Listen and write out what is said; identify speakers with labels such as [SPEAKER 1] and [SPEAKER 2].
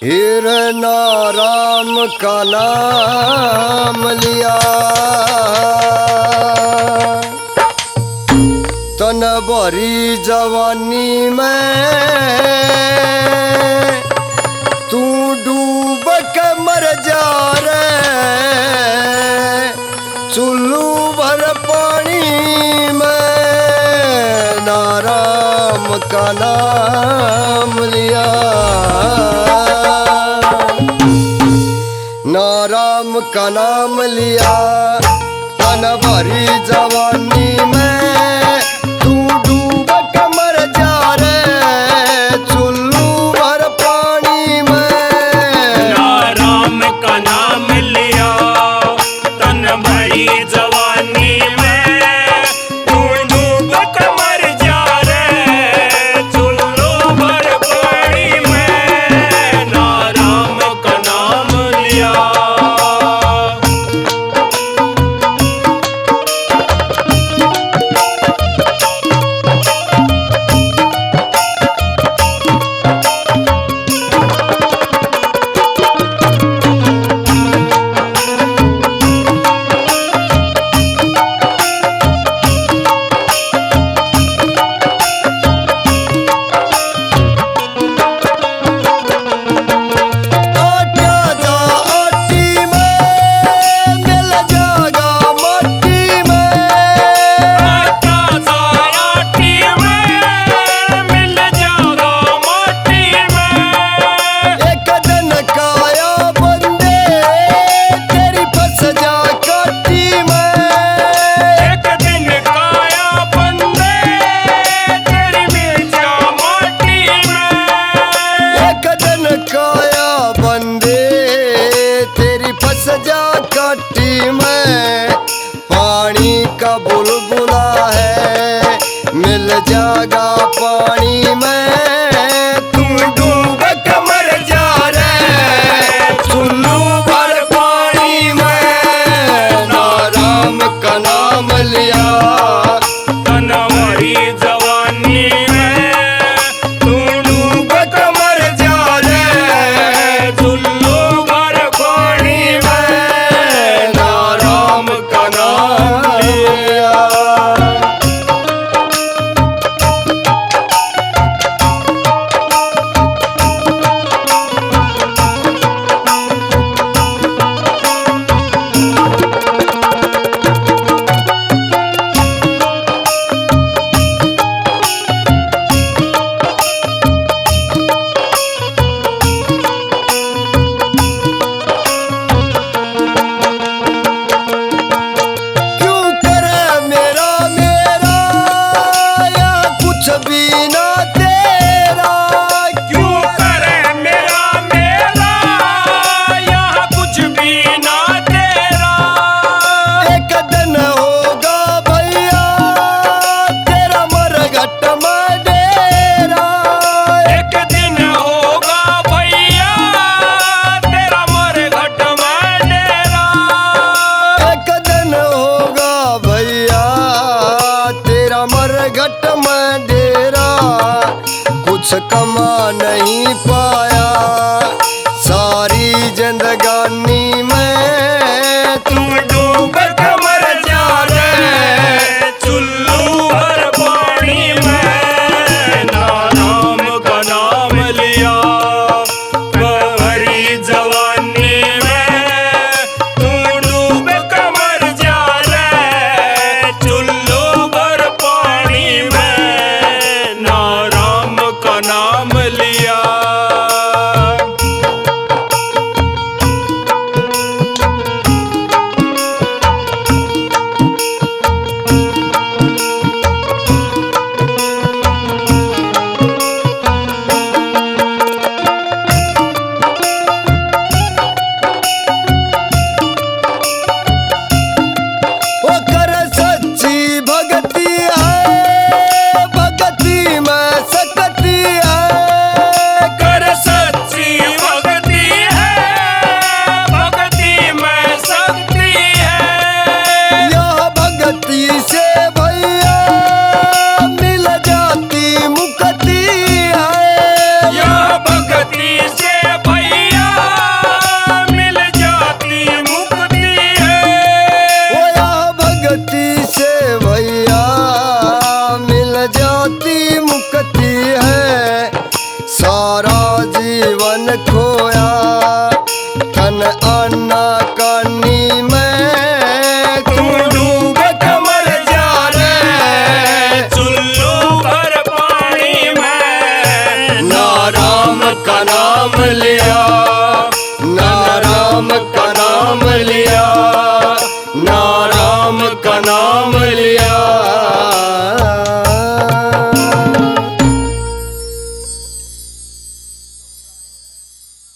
[SPEAKER 1] हिरना राम का नाम लिया, तन भरी जवानी में तू डूब के मर जा रे, चुल्लू भर पानी में नाराम का नाम लिया, नाराम का नाम लिया। तन भरी जवानी में तू डूब के मर जा रे, चुल्लू भर पानी में
[SPEAKER 2] नाराम का नाम लिया। तन भरी जवानी में तू डूब के मर जा रे, चुल्लू भर पानी में नाराम का नाम लिया।
[SPEAKER 1] सजा कट्टी में पानी का बुलबुला है, मिल जाएगा पानी में